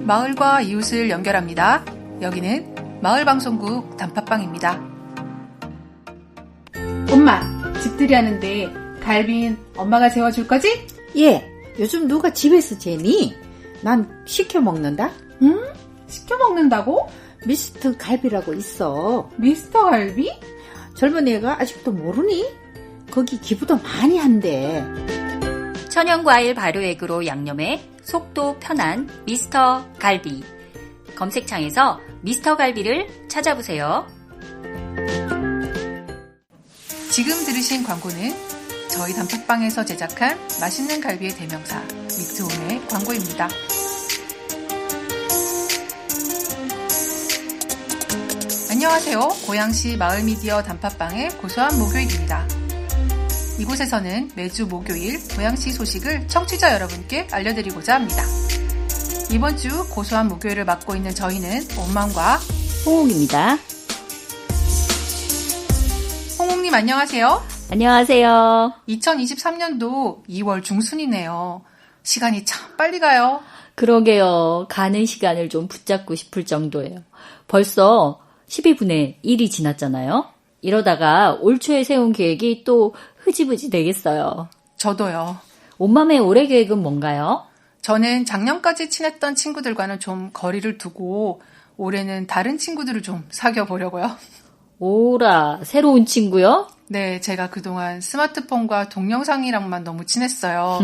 마을과 이웃을 연결합니다. 여기는 마을방송국 단팥빵입니다. 엄마, 집들이 하는데 갈비는 엄마가 재워줄 거지? 예, 요즘 누가 집에서 재니? 난 시켜 먹는다. 응? 시켜 먹는다고? 미스터 갈비라고 있어. 미스터 갈비? 젊은 애가 아직도 모르니? 거기 기부도 많이 한대. 천연과일 발효액으로 양념해 속도 편한 미스터 갈비. 검색창에서 미스터 갈비를 찾아보세요. 지금 들으신 광고는 저희 단팥빵에서 제작한 맛있는 갈비의 대명사 미트홈의 광고입니다. 안녕하세요. 고양시 마을미디어 단팥빵의 고소한 목요일입니다. 이곳에서는 매주 목요일 고양시 소식을 청취자 여러분께 알려드리고자 합니다. 이번 주 고소한 목요일을 맡고 있는 저희는 엄마과 홍옥입니다. 홍옥님 안녕하세요. 안녕하세요. 2023년도 2월 중순이네요. 시간이 참 빨리 가요. 그러게요. 가는 시간을 좀 붙잡고 싶을 정도예요. 벌써 12분의 1이 지났잖아요. 이러다가 올 초에 세운 계획이 또 흐지부지 되겠어요. 저도요. 온맘의 올해 계획은 뭔가요? 저는 작년까지 친했던 친구들과는 좀 거리를 두고 올해는 다른 친구들을 좀 사귀어 보려고요. 오라, 새로운 친구요? 네, 제가 그동안 스마트폰과 동영상이랑만 너무 친했어요.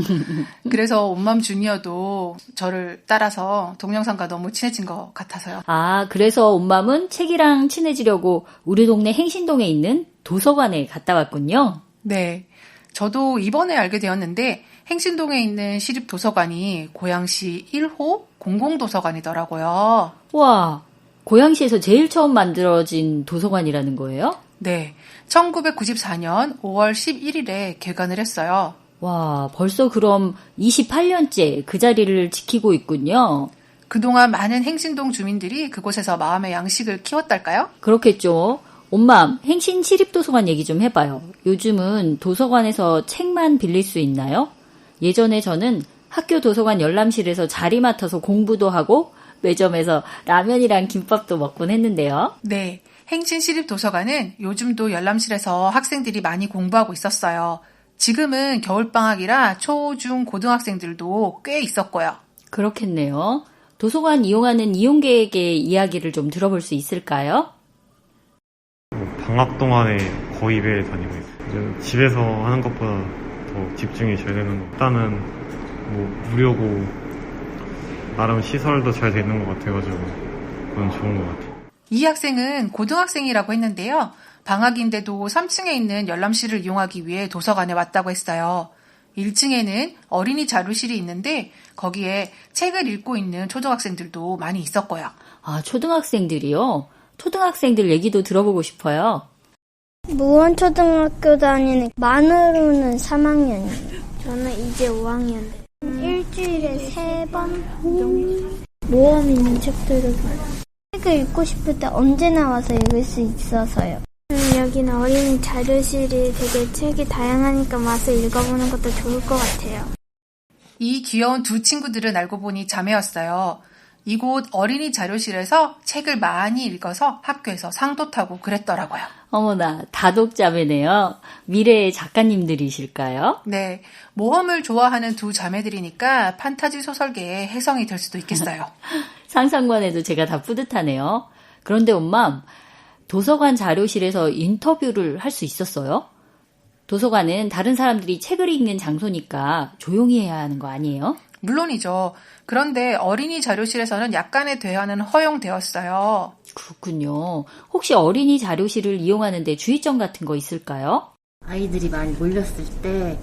그래서 온맘 주니어도 저를 따라서 동영상과 너무 친해진 것 같아서요. 아, 그래서 온맘은 책이랑 친해지려고 우리 동네 행신동에 있는 도서관에 갔다 왔군요. 네, 저도 이번에 알게 되었는데 행신동에 있는 시립도서관이 고양시 1호 공공도서관이더라고요. 와, 고양시에서 제일 처음 만들어진 도서관이라는 거예요? 네, 1994년 5월 11일에 개관을 했어요. 와, 벌써 그럼 28년째 그 자리를 지키고 있군요. 그동안 많은 행신동 주민들이 그곳에서 마음의 양식을 키웠달까요? 그렇겠죠. 엄마, 행신 시립도서관 얘기 좀 해봐요. 요즘은 도서관에서 책만 빌릴 수 있나요? 예전에 저는 학교 도서관 열람실에서 자리 맡아서 공부도 하고 매점에서 라면이랑 김밥도 먹곤 했는데요. 네, 행신시립도서관은 요즘도 열람실에서 학생들이 많이 공부하고 있었어요. 지금은 겨울방학이라 초, 중, 고등학생들도 꽤 있었고요. 그렇겠네요. 도서관 이용하는 이용객의 이야기를 좀 들어볼 수 있을까요? 방학 동안에 거의 매일 다니고 있어요. 집에서 하는 것보다 더 집중이 잘 되는 거. 일단은 무료고 나름 시설도 잘 되는 것 같아가지고 그건 좋은 것 같아요. 이 학생은 고등학생이라고 했는데요. 방학인데도 3층에 있는 열람실을 이용하기 위해 도서관에 왔다고 했어요. 1층에는 어린이 자료실이 있는데 거기에 책을 읽고 있는 초등학생들도 많이 있었고요. 아, 초등학생들이요? 초등학생들 얘기도 들어보고 싶어요. 무원초등학교 다니는 만으로는 3학년이에요. 저는 이제 5학년. 일주일에 3번 정도 모험 있는 책들을 봐요. 책을 읽고 싶을 때 언제나 와서 읽을 수 있어서요. 여기는 어린이 자료실이 되게 책이 다양하니까 와서 읽어보는 것도 좋을 것 같아요. 이 귀여운 두 친구들은 알고 보니 자매였어요. 이곳 어린이 자료실에서 책을 많이 읽어서 학교에서 상도 타고 그랬더라고요. 어머나, 다독자매네요. 미래의 작가님들이실까요? 네, 모험을 좋아하는 두 자매들이니까 판타지 소설계의 혜성이 될 수도 있겠어요. 상상만 해도 제가 다 뿌듯하네요. 그런데 엄마, 도서관 자료실에서 인터뷰를 할 수 있었어요? 도서관은 다른 사람들이 책을 읽는 장소니까 조용히 해야 하는 거 아니에요? 물론이죠. 그런데 어린이 자료실에서는 약간의 대화는 허용되었어요. 그렇군요. 혹시 어린이 자료실을 이용하는데 주의점 같은 거 있을까요? 아이들이 많이 몰렸을 때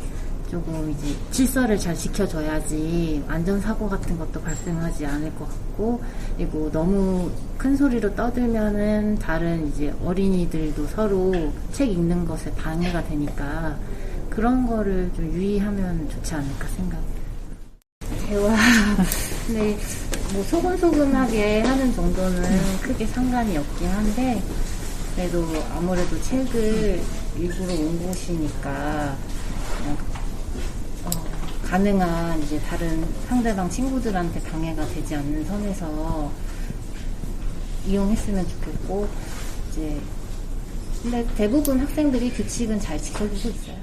조금 이제 질서를 잘 지켜줘야지 안전사고 같은 것도 발생하지 않을 것 같고, 그리고 너무 큰 소리로 떠들면은 다른 이제 어린이들도 서로 책 읽는 것에 방해가 되니까 그런 거를 좀 유의하면 좋지 않을까 생각해요. 대화. 근데 뭐 소근소근하게 하는 정도는 크게 상관이 없긴 한데, 그래도 아무래도 책을 일부러 온 곳이니까 가능한 이제 다른 상대방 친구들한테 방해가 되지 않는 선에서 이용했으면 좋겠고, 이제 근데 대부분 학생들이 규칙은 잘 지켜주고 있어요.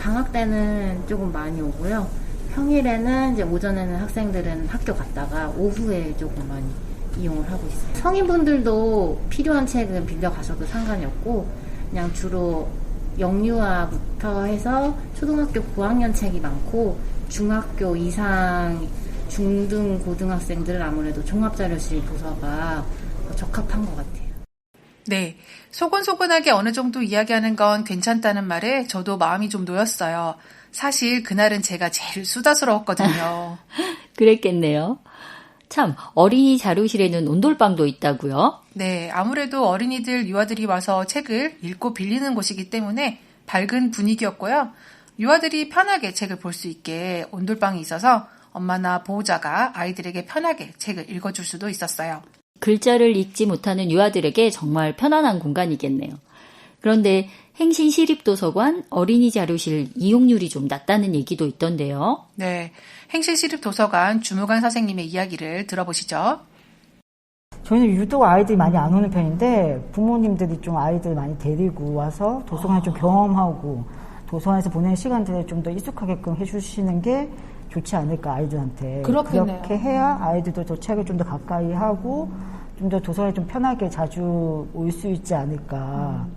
방학 때는 조금 많이 오고요. 평일에는 이제 오전에는 학생들은 학교 갔다가 오후에 조금 많이 이용을 하고 있어요. 성인분들도 필요한 책은 빌려 가셔도 상관이 없고, 그냥 주로 영유아부터 해서 초등학교 고학년 책이 많고, 중학교 이상 중등 고등학생들은 아무래도 종합자료실 도서가 더 적합한 것 같아요. 네, 소곤소곤하게 어느 정도 이야기하는 건 괜찮다는 말에 저도 마음이 좀 놓였어요. 사실 그날은 제가 제일 수다스러웠거든요. 그랬겠네요. 참, 어린이 자료실에는 온돌방도 있다고요? 네, 아무래도 어린이들, 유아들이 와서 책을 읽고 빌리는 곳이기 때문에 밝은 분위기였고요. 유아들이 편하게 책을 볼 수 있게 온돌방이 있어서 엄마나 보호자가 아이들에게 편하게 책을 읽어줄 수도 있었어요. 글자를 읽지 못하는 유아들에게 정말 편안한 공간이겠네요. 그런데 행신시립도서관 어린이 자료실 이용률이 좀 낮다는 얘기도 있던데요. 네, 행신시립도서관 주무관 선생님의 이야기를 들어보시죠. 저희는 유독 아이들이 많이 안 오는 편인데 부모님들이 좀 아이들 많이 데리고 와서 도서관을 좀 경험하고 도서관에서 보내는 시간들을 좀 더 익숙하게끔 해주시는 게 좋지 않을까, 아이들한테. 그렇겠네요. 그렇게 해야 아이들도 저 책을 좀 더 가까이 하고 좀 더 도서관에 좀 편하게 자주 올 수 있지 않을까.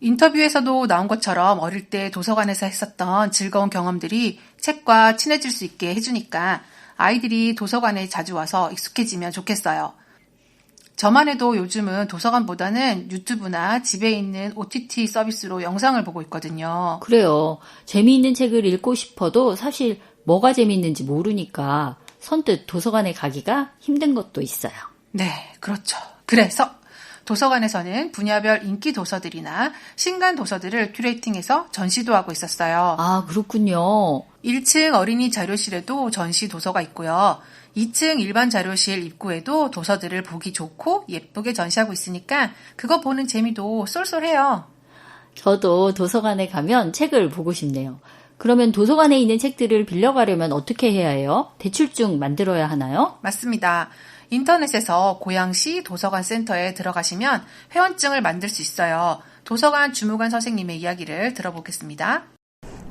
인터뷰에서도 나온 것처럼 어릴 때 도서관에서 했었던 즐거운 경험들이 책과 친해질 수 있게 해주니까 아이들이 도서관에 자주 와서 익숙해지면 좋겠어요. 저만 해도 요즘은 도서관보다는 유튜브나 집에 있는 OTT 서비스로 영상을 보고 있거든요. 그래요. 재미있는 책을 읽고 싶어도 사실 뭐가 재미있는지 모르니까 선뜻 도서관에 가기가 힘든 것도 있어요. 네, 그렇죠. 그래서 도서관에서는 분야별 인기 도서들이나 신간 도서들을 큐레이팅해서 전시도 하고 있었어요. 아, 그렇군요. 1층 어린이 자료실에도 전시 도서가 있고요. 2층 일반 자료실 입구에도 도서들을 보기 좋고 예쁘게 전시하고 있으니까 그거 보는 재미도 쏠쏠해요. 저도 도서관에 가면 책을 보고 싶네요. 그러면 도서관에 있는 책들을 빌려가려면 어떻게 해야 해요? 대출증 만들어야 하나요? 맞습니다. 인터넷에서 고양시 도서관 센터에 들어가시면 회원증을 만들 수 있어요. 도서관 주무관 선생님의 이야기를 들어보겠습니다.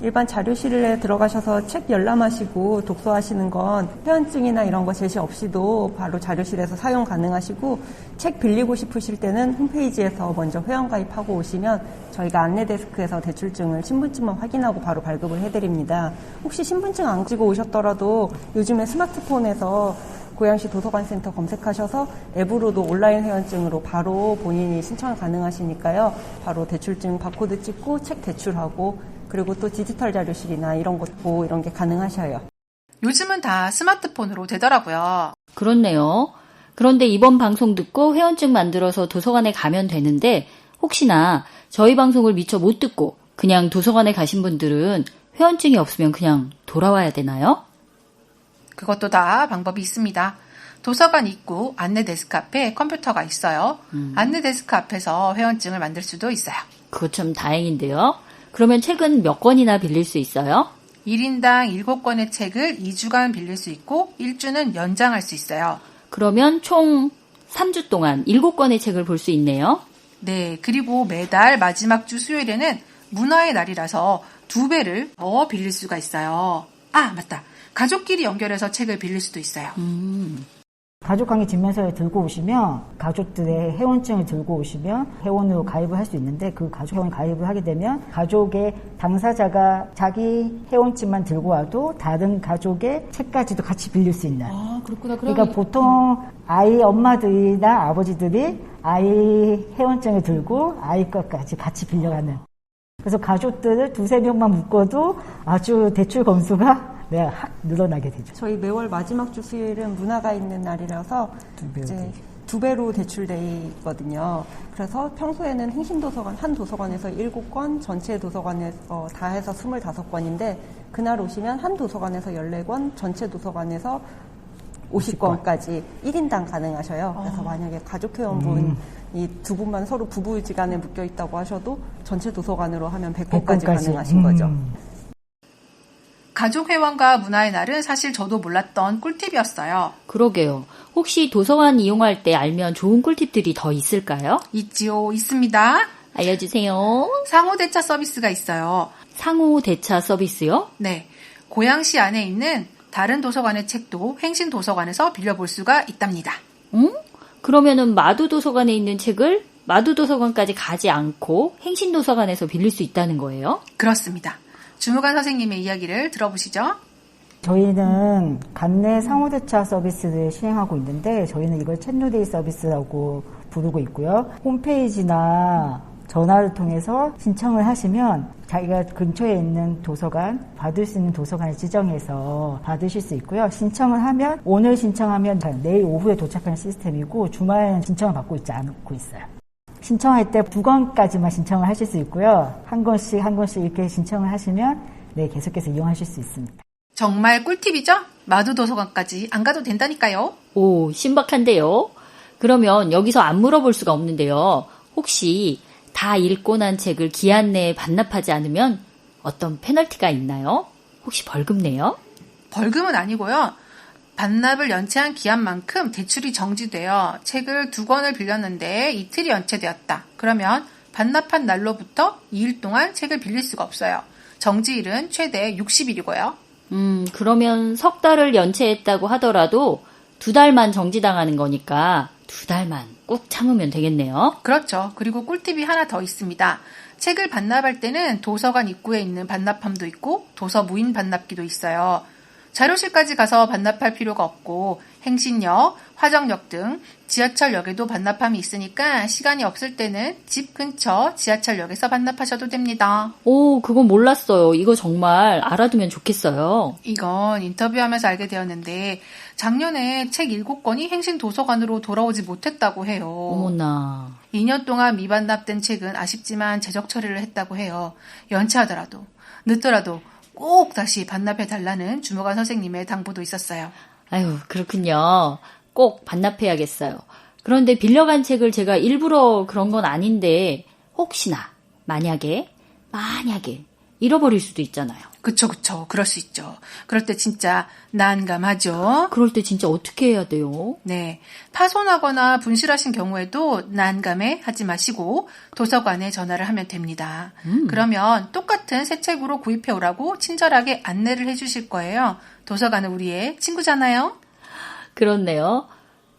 일반 자료실에 들어가셔서 책 열람하시고 독서하시는 건 회원증이나 이런 거 제시 없이도 바로 자료실에서 사용 가능하시고, 책 빌리고 싶으실 때는 홈페이지에서 먼저 회원가입하고 오시면 저희가 안내데스크에서 대출증을 신분증만 확인하고 바로 발급을 해드립니다. 혹시 신분증 안 가지고 오셨더라도 요즘에 스마트폰에서 고양시 도서관센터 검색하셔서 앱으로도 온라인 회원증으로 바로 본인이 신청 가능하시니까요. 바로 대출증 바코드 찍고 책 대출하고, 그리고 또 디지털 자료실이나 이런 것도 이런 게 가능하셔요. 요즘은 다 스마트폰으로 되더라고요. 그렇네요. 그런데 이번 방송 듣고 회원증 만들어서 도서관에 가면 되는데 혹시나 저희 방송을 미처 못 듣고 그냥 도서관에 가신 분들은 회원증이 없으면 그냥 돌아와야 되나요? 그것도 다 방법이 있습니다. 도서관 입구 안내 데스크 앞에 컴퓨터가 있어요. 안내 데스크 앞에서 회원증을 만들 수도 있어요. 그거 참 다행인데요. 그러면 책은 몇 권이나 빌릴 수 있어요? 1인당 7권의 책을 2주간 빌릴 수 있고 1주는 연장할 수 있어요. 그러면 총 3주 동안 7권의 책을 볼 수 있네요. 네, 그리고 매달 마지막 주 수요일에는 문화의 날이라서 2배를 더 빌릴 수가 있어요. 아, 맞다. 가족끼리 연결해서 책을 빌릴 수도 있어요. 가족관계 증명서를 들고 오시면 가족들의 회원증을 들고 오시면 회원으로 가입을 할 수 있는데, 그 가족회원 가입을 하게 되면 가족의 당사자가 자기 회원증만 들고 와도 다른 가족의 책까지도 같이 빌릴 수 있는. 아, 그렇구나. 그러니까 보통 아이 엄마들이나 아버지들이 아이 회원증을 들고 아이 것까지 같이 빌려가는. 그래서 가족들을 2-3명만 묶어도 아주 대출 건수가 확 늘어나게 되죠. 저희 매월 마지막 주 수요일은 문화가 있는 날이라서 이제 2배로 대출돼 있거든요. 그래서 평소에는 행신도서관 한 도서관에서 7권, 전체 도서관에서 다 해서 25권인데 그날 오시면 한 도서관에서 14권, 전체 도서관에서 50권까지 1인당 가능하셔요. 그래서 만약에 가족회원분이 2분만 서로 부부지간에 묶여 있다고 하셔도 전체 도서관으로 하면 100권까지 가능하신 거죠. 가족회원과 문화의 날은 사실 저도 몰랐던 꿀팁이었어요. 그러게요. 혹시 도서관 이용할 때 알면 좋은 꿀팁들이 더 있을까요? 있지요, 있습니다. 알려주세요. 상호 대차 서비스가 있어요. 상호 대차 서비스요? 네, 고양시 안에 있는 다른 도서관의 책도 행신 도서관에서 빌려볼 수가 있답니다. 응? 그러면은 마두 도서관에 있는 책을 마두 도서관까지 가지 않고 행신 도서관에서 빌릴 수 있다는 거예요? 그렇습니다. 주무관 선생님의 이야기를 들어보시죠. 저희는 관내 상호대차 서비스를 시행하고 있는데 저희는 이걸 챗누데이 서비스라고 부르고 있고요. 홈페이지나 전화를 통해서 신청을 하시면 자기가 근처에 있는 도서관, 받을 수 있는 도서관을 지정해서 받으실 수 있고요. 신청을 하면 오늘 신청하면 내일 오후에 도착하는 시스템이고 주말에는 신청을 받고 있지 않고 있어요. 신청할 때 2권까지만 신청을 하실 수 있고요. 한 권씩 이렇게 신청을 하시면 계속해서 이용하실 수 있습니다. 정말 꿀팁이죠? 마두 도서관까지 안 가도 된다니까요. 오, 신박한데요? 그러면 여기서 안 물어볼 수가 없는데요. 혹시 다 읽고 난 책을 기한 내에 반납하지 않으면 어떤 페널티가 있나요? 혹시 벌금 내요? 벌금은 아니고요. 반납을 연체한 기한만큼 대출이 정지되어 책을 2권을 빌렸는데 이틀이 연체되었다. 그러면 반납한 날로부터 2일 동안 책을 빌릴 수가 없어요. 정지일은 최대 60일이고요. 그러면 석 달을 연체했다고 하더라도 2달만 정지당하는 거니까 2달만 꾹 참으면 되겠네요. 그렇죠. 그리고 꿀팁이 하나 더 있습니다. 책을 반납할 때는 도서관 입구에 있는 반납함도 있고 도서 무인 반납기도 있어요. 자료실까지 가서 반납할 필요가 없고 행신역, 화정역 등 지하철역에도 반납함이 있으니까 시간이 없을 때는 집 근처 지하철역에서 반납하셔도 됩니다. 오, 그건 몰랐어요. 이거 정말 알아두면 좋겠어요. 이건 인터뷰하면서 알게 되었는데 작년에 책 7권이 행신 도서관으로 돌아오지 못했다고 해요. 어머나. 2년 동안 미반납된 책은 아쉽지만 재적 처리를 했다고 해요. 연체하더라도 늦더라도 꼭 다시 반납해달라는 주무관 선생님의 당부도 있었어요. 아유, 그렇군요. 꼭 반납해야겠어요. 그런데 빌려간 책을 제가 일부러 그런 건 아닌데 혹시나 만약에 잃어버릴 수도 있잖아요. 그쵸. 그럴 수 있죠. 그럴 때 진짜 난감하죠. 그럴 때 진짜 어떻게 해야 돼요? 네. 파손하거나 분실하신 경우에도 난감해 하지 마시고 도서관에 전화를 하면 됩니다. 그러면 똑같은 새 책으로 구입해 오라고 친절하게 안내를 해주실 거예요. 도서관은 우리의 친구잖아요. 그렇네요.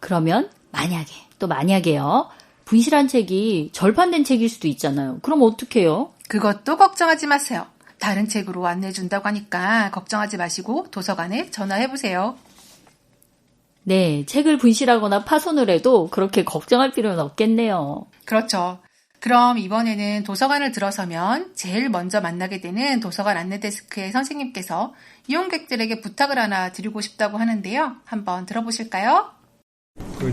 그러면 만약에요. 분실한 책이 절판된 책일 수도 있잖아요. 그럼 어떡해요? 그것도 걱정하지 마세요. 다른 책으로 안내해준다고 하니까 걱정하지 마시고 도서관에 전화해보세요. 네, 책을 분실하거나 파손을 해도 그렇게 걱정할 필요는 없겠네요. 그렇죠. 그럼 이번에는 도서관을 들어서면 제일 먼저 만나게 되는 도서관 안내데스크의 선생님께서 이용객들에게 부탁을 하나 드리고 싶다고 하는데요. 한번 들어보실까요?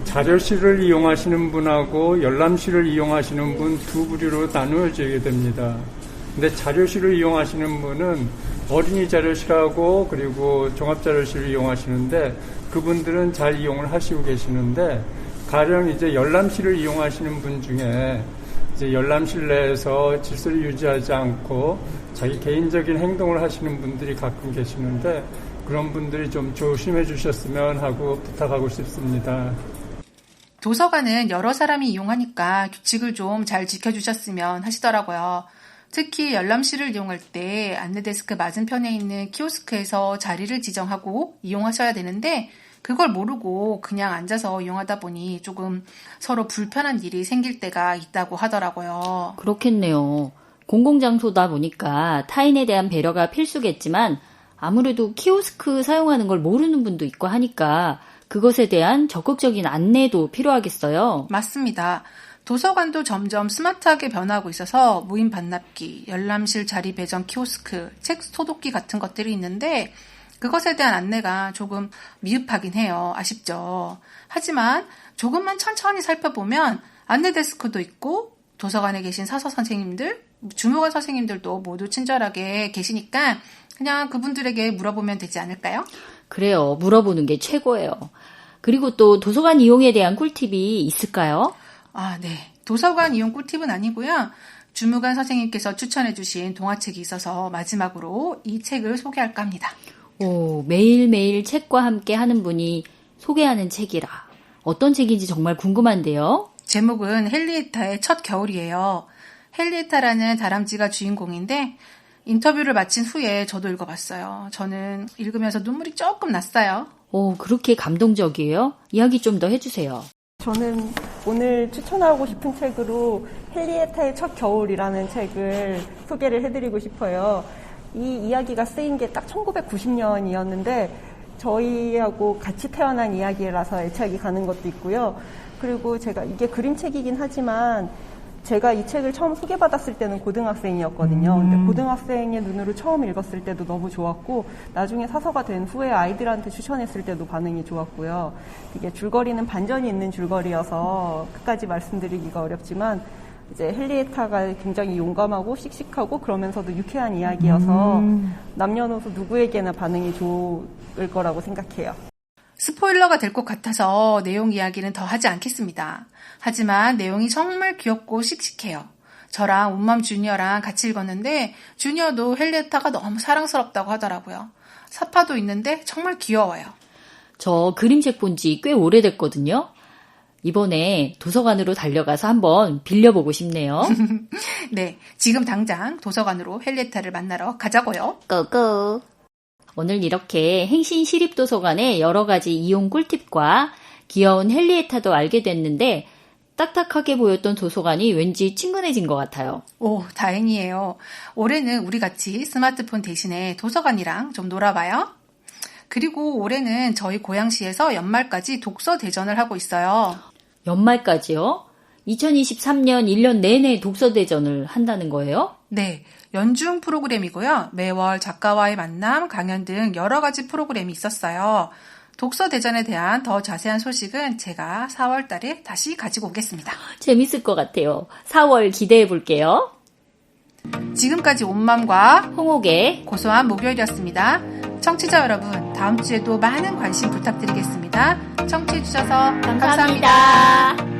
자료실을 이용하시는 분하고 열람실을 이용하시는 분 두 부류로 나누어지게 됩니다. 근데 자료실을 이용하시는 분은 어린이 자료실하고 그리고 종합자료실을 이용하시는데 그분들은 잘 이용을 하시고 계시는데 가령 이제 열람실을 이용하시는 분 중에 이제 열람실 내에서 질서를 유지하지 않고 자기 개인적인 행동을 하시는 분들이 가끔 계시는데 그런 분들이 좀 조심해 주셨으면 하고 부탁하고 싶습니다. 도서관은 여러 사람이 이용하니까 규칙을 좀 잘 지켜주셨으면 하시더라고요. 특히 열람실을 이용할 때 안내데스크 맞은편에 있는 키오스크에서 자리를 지정하고 이용하셔야 되는데 그걸 모르고 그냥 앉아서 이용하다 보니 조금 서로 불편한 일이 생길 때가 있다고 하더라고요. 그렇겠네요. 공공장소다 보니까 타인에 대한 배려가 필수겠지만 아무래도 키오스크 사용하는 걸 모르는 분도 있고 하니까 그것에 대한 적극적인 안내도 필요하겠어요. 맞습니다. 도서관도 점점 스마트하게 변화하고 있어서 무인 반납기, 열람실 자리 배정 키오스크, 책 소독기 같은 것들이 있는데 그것에 대한 안내가 조금 미흡하긴 해요. 아쉽죠. 하지만 조금만 천천히 살펴보면 안내 데스크도 있고 도서관에 계신 사서 선생님들, 주무관 선생님들도 모두 친절하게 계시니까 그냥 그분들에게 물어보면 되지 않을까요? 그래요. 물어보는 게 최고예요. 그리고 또 도서관 이용에 대한 꿀팁이 있을까요? 네. 도서관 이용 꿀팁은 아니고요. 주무관 선생님께서 추천해주신 동화책이 있어서 마지막으로 이 책을 소개할까 합니다. 오, 매일매일 책과 함께 하는 분이 소개하는 책이라. 어떤 책인지 정말 궁금한데요. 제목은 헨리에타의 첫 겨울이에요. 헨리에타라는 다람쥐가 주인공인데 인터뷰를 마친 후에 저도 읽어봤어요. 저는 읽으면서 눈물이 조금 났어요. 오, 그렇게 감동적이에요? 이야기 좀 더 해주세요. 저는 오늘 추천하고 싶은 책으로 헨리에타의 첫 겨울이라는 책을 소개를 해드리고 싶어요. 이 이야기가 쓰인 게 딱 1990년이었는데 저희하고 같이 태어난 이야기라서 애착이 가는 것도 있고요. 그리고 제가 이게 그림책이긴 하지만 제가 이 책을 처음 소개받았을 때는 고등학생이었거든요. 근데 고등학생의 눈으로 처음 읽었을 때도 너무 좋았고 나중에 사서가 된 후에 아이들한테 추천했을 때도 반응이 좋았고요. 이게 줄거리는 반전이 있는 줄거리여서 끝까지 말씀드리기가 어렵지만 이제 헨리에타가 굉장히 용감하고 씩씩하고 그러면서도 유쾌한 이야기여서 남녀노소 누구에게나 반응이 좋을 거라고 생각해요. 스포일러가 될 것 같아서 내용 이야기는 더 하지 않겠습니다. 하지만 내용이 정말 귀엽고 씩씩해요. 저랑 온맘 주니어랑 같이 읽었는데 주니어도 헨리에타가 너무 사랑스럽다고 하더라고요. 사파도 있는데 정말 귀여워요. 저 그림책 본 지 꽤 오래됐거든요. 이번에 도서관으로 달려가서 한번 빌려보고 싶네요. 네, 지금 당장 도서관으로 헨리에타를 만나러 가자고요. 고고. 오늘 이렇게 행신시립도서관의 여러 가지 이용 꿀팁과 귀여운 헨리에타도 알게 됐는데 딱딱하게 보였던 도서관이 왠지 친근해진 것 같아요. 오, 다행이에요. 올해는 우리 같이 스마트폰 대신에 도서관이랑 좀 놀아봐요. 그리고 올해는 저희 고양시에서 연말까지 독서 대전을 하고 있어요. 연말까지요? 2023년 1년 내내 독서 대전을 한다는 거예요? 네, 연중 프로그램이고요. 매월 작가와의 만남, 강연 등 여러 가지 프로그램이 있었어요. 독서 대전에 대한 더 자세한 소식은 제가 4월 달에 다시 가지고 오겠습니다. 재밌을 것 같아요. 4월 기대해 볼게요. 지금까지 온맘과 홍옥의 고소한 목요일이었습니다. 청취자 여러분, 다음 주에도 많은 관심 부탁드리겠습니다. 청취해 주셔서 감사합니다.